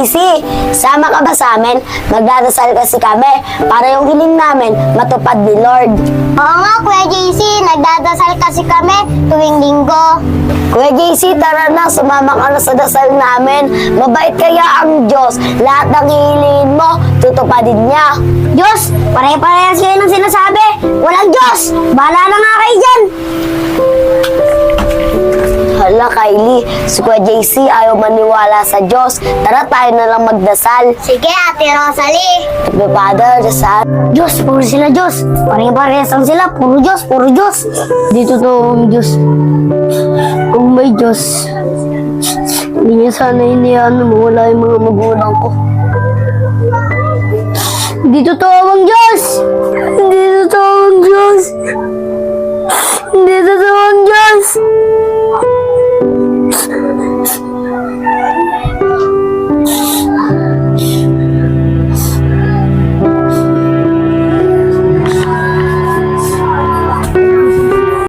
JC, sama ka ba sa amin? Magdadasal kasi kami para yung hiling namin matupad ni Lord. Oo nga, Kuya JC, nagdadasal kasi kami tuwing linggo. Kuya JC, tara na, sumama ka na sa dasal namin. Mabait kaya ang Diyos. Lahat ng hihiliin mo, tutupadin niya. Diyos, pare-parehas kayo ng sinasabi. Walang Diyos, bahala na nga kayo dyan. Hala, Kylie, si Kuya JC ayaw maniwala sa Diyos. Tara, tayo na lang magdasal. Sige, Ate Rosalie. The Father, the Son. Diyos, puro sila Diyos. Pare-parehas lang sila, puro Diyos, puro Diyos. Di totoong Diyos. Kung may Diyos, hindi niya sana hinayaan na mawala yung mga magulang ko. Hindi totoo ang Diyos! Hindi totoo ang Diyos! Hindi totoo ang Diyos!